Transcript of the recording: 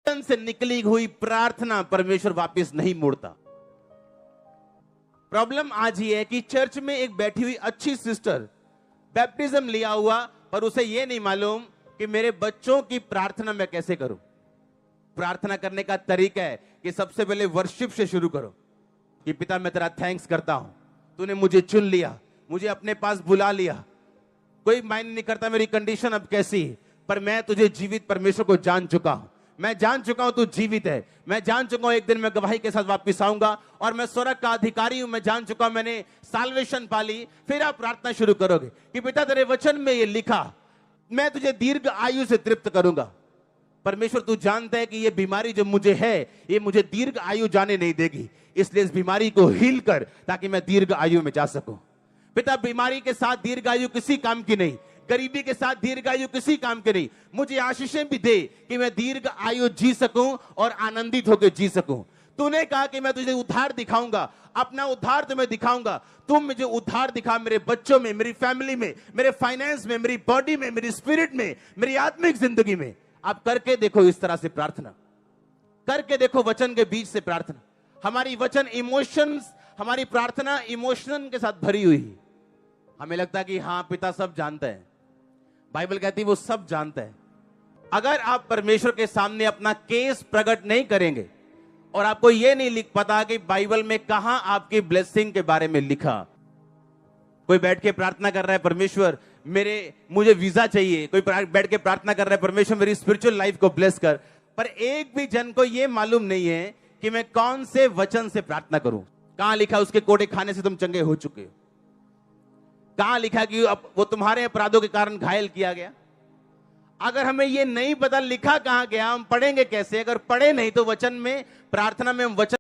से निकली हुई प्रार्थना परमेश्वर वापस नहीं मोड़ता। प्रॉब्लम आज ये है कि चर्च में एक बैठी हुई अच्छी सिस्टर बैप्टिज्म लिया हुआ, पर उसे ये नहीं मालूम कि मेरे बच्चों की प्रार्थना मैं कैसे करूं। प्रार्थना करने का तरीका है कि सबसे पहले वर्शिप से शुरू करो कि पिता मैं तेरा थैंक्स करता हूं, तूने मुझे चुन लिया, मुझे अपने पास बुला लिया। कोई मायने नहीं करता मेरी कंडीशन अब कैसी है, पर मैं तुझे जीवित परमेश्वर को जान चुका हूं। मैं जान चुका हूं तू जीवित है। मैं जान चुका हूं एक दिन मैं गवाही के साथ वापस आऊंगा और मैं स्वर्ग का अधिकारी हूं। मैं जान चुका हूं मैंने साल्वेशन पाली। फिर आप प्रार्थना शुरू करोगे कि पिता तेरे वचन में ये लिखा, मैं तुझे दीर्घ आयु से तृप्त करूंगा। परमेश्वर तू जानता है कि ये बीमारी जो मुझे है ये मुझे दीर्घ आयु जाने नहीं देगी, इसलिए इस बीमारी को हील कर ताकि मैं दीर्घ आयु में जा सकूं। पिता बीमारी के साथ दीर्घ आयु किसी काम की नहीं, गरीबी के साथ दीर्घ आयु किसी काम की नहीं। मुझे आशीषें भी दे कि मैं दीर्घ आयु जी सकूं और आनंदित होकर जी सकूं। तूने कहा कि मैं तुझे उद्धार दिखाऊंगा, अपना उद्धार तुम्हें दिखाऊंगा। तुम मुझे उद्धार दिखा मेरे बच्चों में, मेरी फैमिली में, मेरे फाइनेंस में, मेरी बॉडी में, मेरी स्पिरिट में, मेरी आत्मिक जिंदगी में। आप करके देखो इस तरह से प्रार्थना करके देखो, वचन के बीच से प्रार्थना। हमारी वचन इमोशंस, हमारी प्रार्थना इमोशन के साथ भरी हुई है। हमें लगता है कि हाँ पिता सब जानता है, बाइबल कहती है वो सब जानता है। अगर आप परमेश्वर के सामने अपना केस प्रकट नहीं करेंगे और आपको यह नहीं लिख पता कि बाइबल में कहां आपकी ब्लेसिंग के बारे में लिखा। कोई बैठ के प्रार्थना कर रहा है परमेश्वर मुझे वीजा चाहिए, कोई बैठ के प्रार्थना कर रहा है परमेश्वर मेरी स्पिरिचुअल लाइफ को ब्लेस कर, पर एक भी जन को यह मालूम नहीं है कि मैं कौन से वचन से प्रार्थना करूं। कहां लिखा उसके कोड़े खाने से तुम चंगे हो चुके हो? कहां लिखा कि अब वो तुम्हारे अपराधों के कारण घायल किया गया? अगर हमें ये नहीं पता लिखा कहां गया, हम पढ़ेंगे कैसे? अगर पढ़े नहीं तो वचन में, प्रार्थना में हम वचन